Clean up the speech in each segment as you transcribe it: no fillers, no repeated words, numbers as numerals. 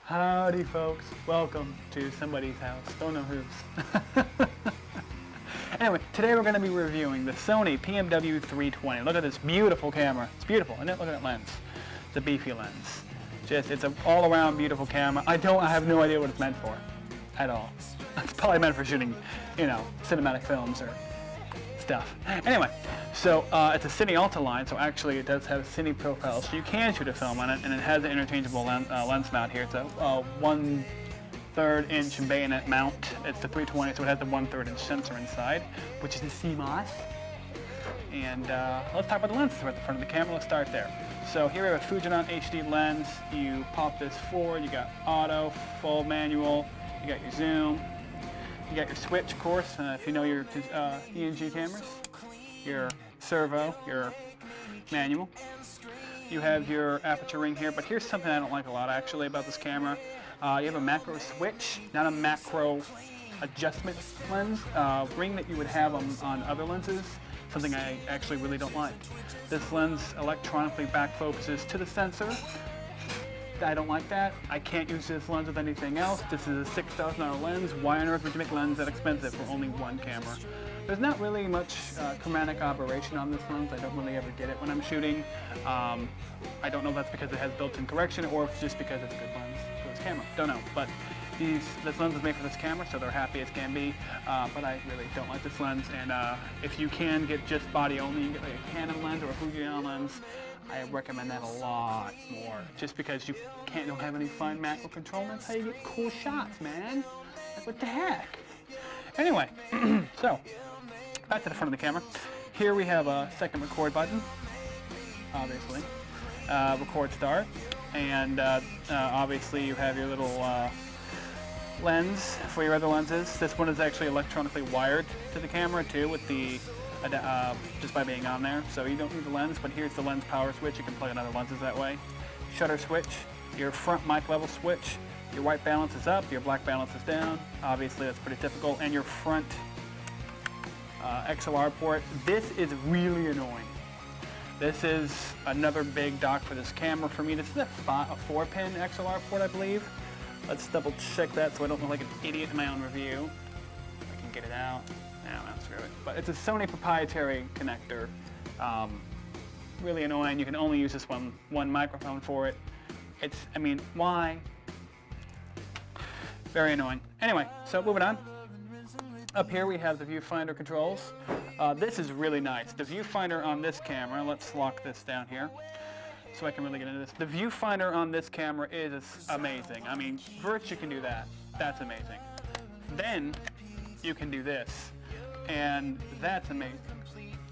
Howdy folks, welcome to somebody's house, don't know whose. Anyway, today we're going to be reviewing the Sony PMW 320. Look at this beautiful camera. It's beautiful, isn't it? Look at that lens. It's a beefy lens. It's an all-around beautiful camera. I have no idea what it's meant for, at all. It's probably meant for shooting, you know, cinematic films or stuff. Anyway, so it's a Cine Alta line, so actually it does have a Cine profile, so you can shoot a film on it, and it has an interchangeable lens mount here. It's a 1/3 inch bayonet mount. It's the 320, so it has the 1/3 inch sensor inside, which is a CMOS. And let's talk about the lenses. We're at the front of the camera. Let's start there. So here we have a Fujinon HD lens. You pop this forward. You got auto, full manual. You got your zoom. You got your switch, of course, if you know your ENG cameras, your servo, your manual. You have your aperture ring here, but here's something I don't like a lot actually about this camera. You have a macro switch, not a macro adjustment lens ring that you would have on other lenses, something I actually really don't like. This lens electronically back focuses to the sensor. I don't like that. I can't use this lens with anything else. This is a $6,000 lens. Why on earth would you make a lens that expensive for only one camera? There's not really much chromatic aberration on this lens. I don't really ever get it when I'm shooting. I don't know if that's because it has built-in correction or if it's just because it's a good lens for this camera. Don't know. But this lens is made for this camera, so they're happy as can be. But I really don't like this lens. And if you can get just body only, you can get like a Canon lens or a Fujinon lens. I recommend that a lot more, just because you don't have any fine macro control. That's how you get cool shots, man. Like, what the heck? Anyway, so back to the front of the camera. Here we have a second record button, obviously. Record start, and obviously you have your little lens for your other lenses. This one is actually electronically wired to the camera too, with the just by being on there, so you don't need the lens, but here's the lens power switch. You can plug in other lenses that way. Shutter switch, your front mic level switch, your white balance is up, your black balance is down. Obviously that's pretty typical, and your front XLR port. This is really annoying. This is another big dock for this camera for me. This is a 4-pin XLR port, I believe. Let's double check that so I don't look like an idiot in my own review. I can get it out. No, screw it. But it's a Sony proprietary connector. Really annoying. You can only use this one microphone for it. I mean, why? Very annoying. Anyway, so moving on. Up here we have the viewfinder controls. This is really nice. The viewfinder on this camera, let's lock this down here so I can really get into this. The viewfinder on this camera is amazing. I mean, first you can do that. That's amazing. Then you can do this. And that's amazing.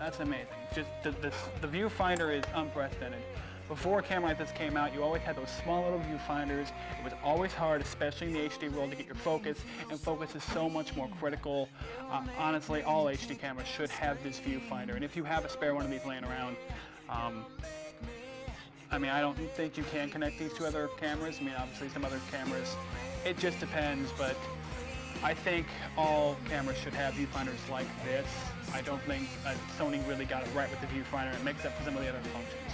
That's amazing. Just the viewfinder is unprecedented. Before a camera like this came out, you always had those small little viewfinders. It was always hard, especially in the HD world, to get your focus, and focus is so much more critical. Honestly, all HD cameras should have this viewfinder, and if you have a spare one of these laying around, I mean, I don't think you can connect these to other cameras. I mean, obviously some other cameras, it just depends, but I think all cameras should have viewfinders like this. I don't think Sony really got it right with the viewfinder. It makes up for some of the other functions.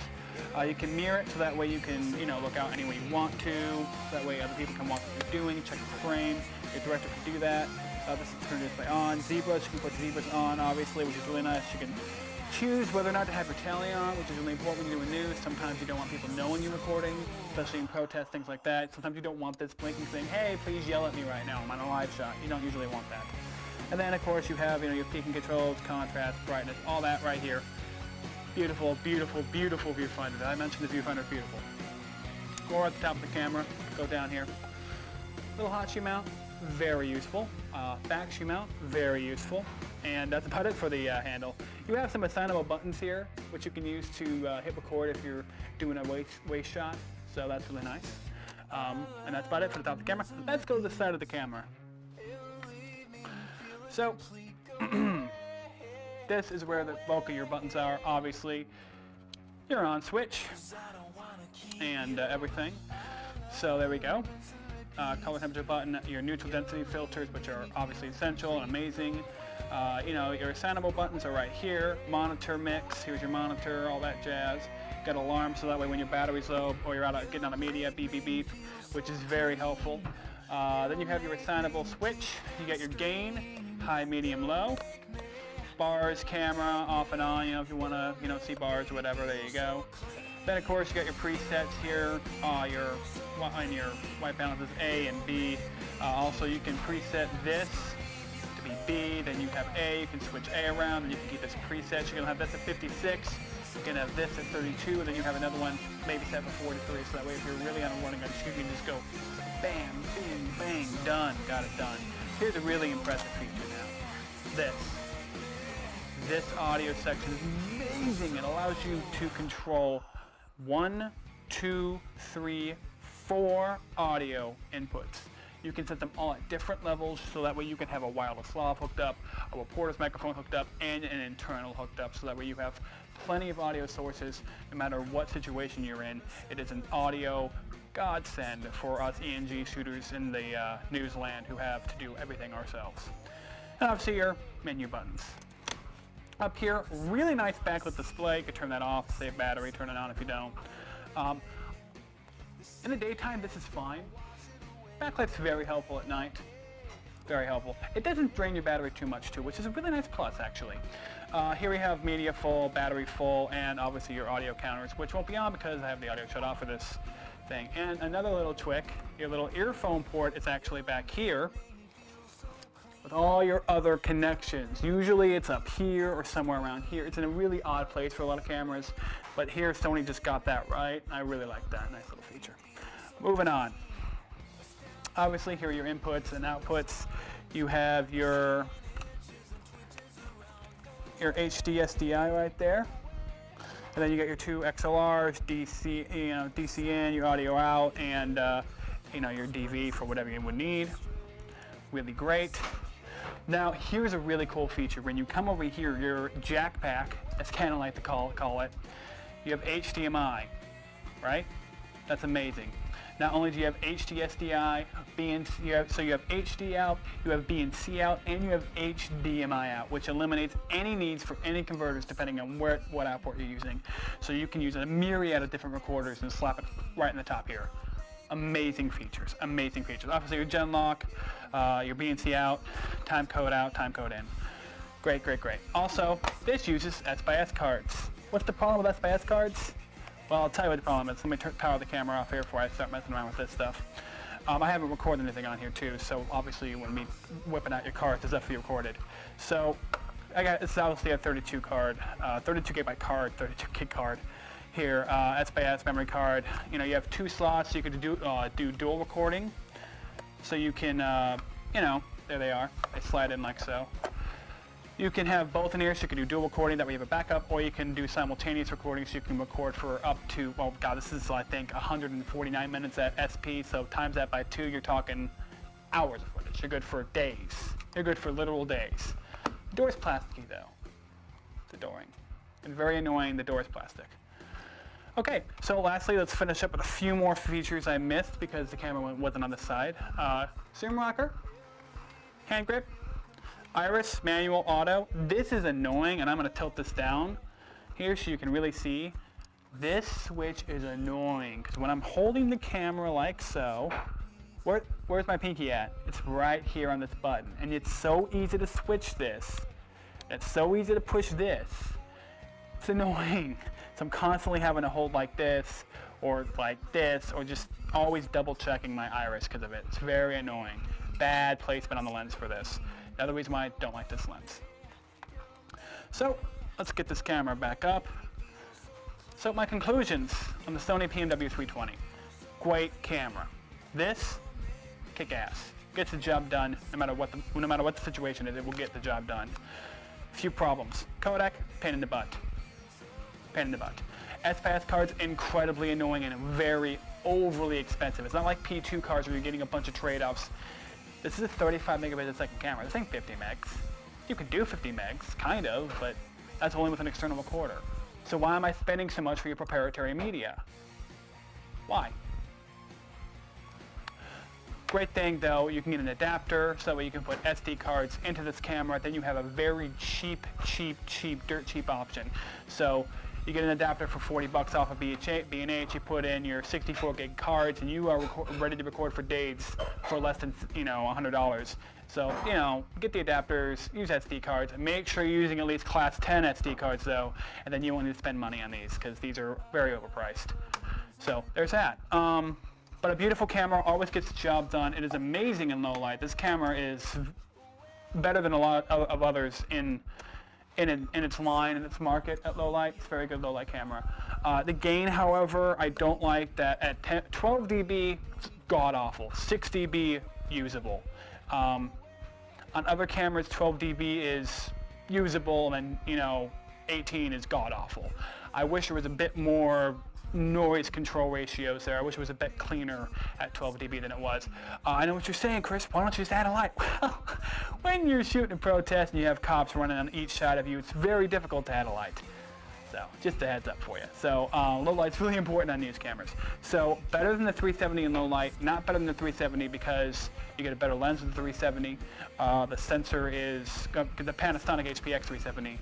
You can mirror it so that way you can, look out any way you want to. That way other people can watch what you're doing, check the frame. Your director can do that. This is turned display on. Zebras, you can put the zebras on, obviously, which is really nice. You can choose whether or not to have your tally on, which is really important when you're doing news. Sometimes you don't want people knowing you're recording, especially in protests, things like that. Sometimes you don't want this blinking saying, hey, please yell at me right now, I'm on a live shot. You don't usually want that. And then, of course, you have your peaking controls, contrast, brightness, all that right here. Beautiful, beautiful, beautiful viewfinder. Did I mention the viewfinder is beautiful? Or at the top of the camera, go down here. Little hot shoe mount, very useful. Back shoe mount, very useful. And that's about it for the handle. You have some assignable buttons here, which you can use to hit record if you're doing a waist shot. So that's really nice. And that's about it for the top of the camera. Let's go to the side of the camera. So, this is where the bulk of your buttons are, obviously. Your on switch and everything. So there we go. Color temperature button, your neutral density filters, which are obviously essential and amazing. Your assignable buttons are right here. Monitor mix, here's your monitor, all that jazz. Got alarm so that way when your battery's low or you're getting out of media, beep, beep, beep. which is very helpful. Then you have your assignable switch. You get your gain, high, medium, low. Bars, camera, off and on, if you want to, see bars or whatever, there you go. Then of course you got your presets here, your white balance is A and B. Also you can preset this to be B, then you have A, you can switch A around, and you can keep this preset. You're going to have this at 56, you can have this at 32, and then you have another one maybe set for 43, so that way if you're really on a running on shoot, you can just go bam, bing, bang, done, got it done. Here's a really impressive feature now. This audio section is amazing. It allows you to control 1, 2, 3, 4 audio inputs. You can set them all at different levels, so that way you can have a wireless lav hooked up, a reporter's microphone hooked up, and an internal hooked up, so that way you have plenty of audio sources no matter what situation you're in. It is an audio godsend for us ENG shooters in the news land who have to do everything ourselves. And obviously your menu buttons. Up here, really nice backlit display. You can turn that off, save battery, turn it on if you don't. In the daytime, this is fine. Backlight's very helpful at night. Very helpful. It doesn't drain your battery too much too, which is a really nice plus actually. Here we have media full, battery full, and obviously your audio counters, which won't be on because I have the audio shut off for this thing. And another little trick, your little earphone port is actually back here with all your other connections. Usually it's up here or somewhere around here. It's in a really odd place for a lot of cameras, but here Sony just got that right. I really like that, nice little feature. Moving on. Obviously here are your inputs and outputs. You have your HD SDI right there. And then you got your two XLRs, DC in, your audio out, and your DV for whatever you would need. Really great. Now here's a really cool feature. When you come over here, your jack pack, as Canon like to call it, you have HDMI, right? That's amazing. Not only do you have HD SDI, so you have HD out, you have B and C out, and you have HDMI out, which eliminates any needs for any converters depending on what output you're using. So you can use a myriad of different recorders and slap it right in the top here. Amazing features, amazing features. Obviously your gen lock, your B and C out, time code in. Great, great, great. Also, this uses S/S cards. What's the problem with S/S cards? Well, I'll tell you what the problem is. Let me power the camera off here before I start messing around with this stuff. I haven't recorded anything on here too, so obviously you wouldn't be whipping out your cards as if you recorded. So it's obviously a 32 gigabyte card, 32 gig card. Here, S/S memory card. You have 2 slots, so you could do dual recording. So you can, there they are. They slide in like so. You can have both in here, so you can do dual recording, that way you have a backup, or you can do simultaneous recording, so you can record for up to, well, God, this is, I think, 149 minutes at SP, so times that by 2, you're talking hours of footage. You're good for days. You're good for literal days. The door is plasticky, though. The dooring. And very annoying, the door is plastic. Okay, so lastly, let's finish up with a few more features I missed because the camera wasn't on the side. Zoom rocker, hand grip, iris, manual, auto. This is annoying, and I'm going to tilt this down here so you can really see. This switch is annoying because when I'm holding the camera like so, where's my pinky at? It's right here on this button, and it's so easy to switch this. It's so easy to push this. It's annoying. So I'm constantly having to hold like this, or just always double checking my iris because of it. It's very annoying. Bad placement on the lens for this. Another reason why I don't like this lens. So let's get this camera back up. So my conclusions on the Sony PMW320. Great camera. This, kick ass. Gets the job done no matter what the situation is, it will get the job done. Few problems. Codec, pain in the butt. Pain in the butt. S/S cards, incredibly annoying and very overly expensive. It's not like P2 cards where you're getting a bunch of trade-offs. This is a 35 megabits a second camera. This ain't 50 megs. You could do 50 megs, kind of, but that's only with an external recorder. So why am I spending so much for your proprietary media? Why? Great thing though, you can get an adapter so that way you can put SD cards into this camera. Then you have a very cheap, dirt cheap option. So You get an adapter for 40 bucks off of B&H. You put in your 64 gig cards, and you are ready to record for days for less than $100. So get the adapters, use SD cards, and make sure you're using at least Class 10 SD cards though, and then you won't need to spend money on these because these are very overpriced. So there's that. But a beautiful camera always gets the job done. It is amazing in low light. This camera is better than a lot of others in its line, in its market at low light. It's a very good low light camera. The gain, however, I don't like that at 12 dB, god awful. 6 dB, usable. On other cameras, 12 dB is usable, and 18 is god awful. I wish there was a bit more noise control ratios there. I wish it was a bit cleaner at 12 dB than it was. I know what you're saying, Chris. Why don't you just add a light? Well, when you're shooting a protest and you have cops running on each side of you, it's very difficult to add a light. So just a heads up for you. So low light's really important on these cameras. So better than the 370 in low light, not better than the 370 because you get a better lens with the 370. The sensor is the Panasonic HPX 370.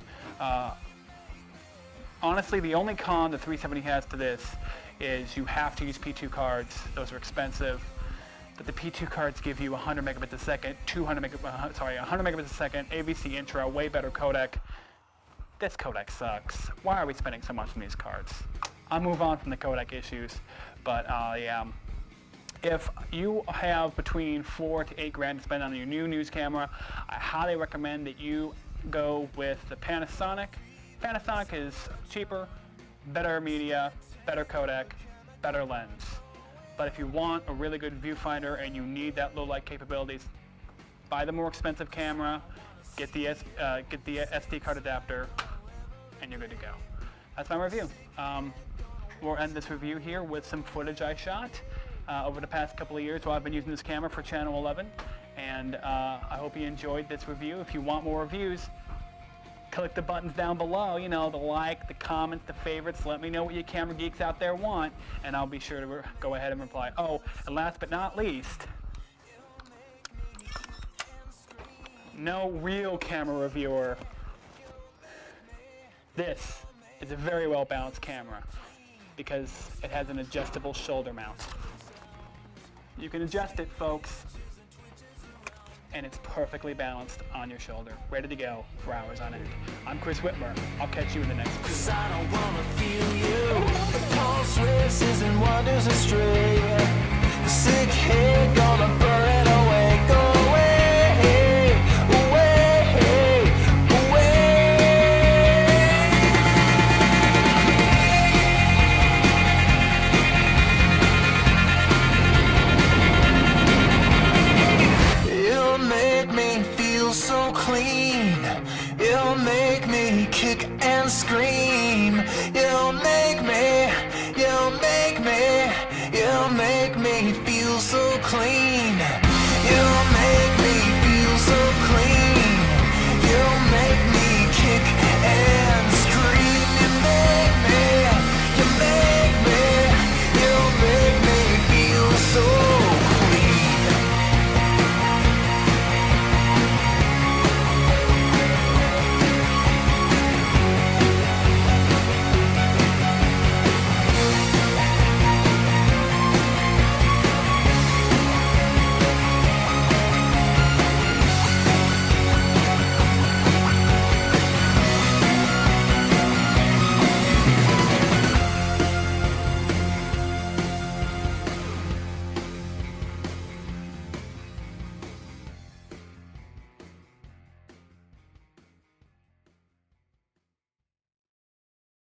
Honestly, the only con the 370 has to this is you have to use P2 cards. Those are expensive. But the P2 cards give you 100 megabits a second, 100 megabits a second, AVC intro, way better codec. This codec sucks. Why are we spending so much on these cards? I'll move on from the codec issues, but yeah. If you have between $4 to $8 grand to spend on your new news camera, I highly recommend that you go with the Panasonic. Panasonic is cheaper, better media, better codec, better lens. But if you want a really good viewfinder and you need that low light capabilities, buy the more expensive camera, get the SD card adapter, and you're good to go. That's my review. We'll end this review here with some footage I shot over the past couple of years while I've been using this camera for Channel 11. And I hope you enjoyed this review. If you want more reviews, click the buttons down below, the like, the comments, the favorites. Let me know what you camera geeks out there want, and I'll be sure to go ahead and reply. Oh, and last but not least, no real camera reviewer. This is a very well balanced camera because it has an adjustable shoulder mount. You can adjust it, folks, and it's perfectly balanced on your shoulder, ready to go for hours on end. I'm Chris Whitmer. I'll catch you in the next video. 'Cause I don't wanna feel you. The pulse races and wanders astray. The sick head gonna burn it away. Go away, away, You'll make me feel so clean. You'll make me kick and scream. You'll make me feel so clean.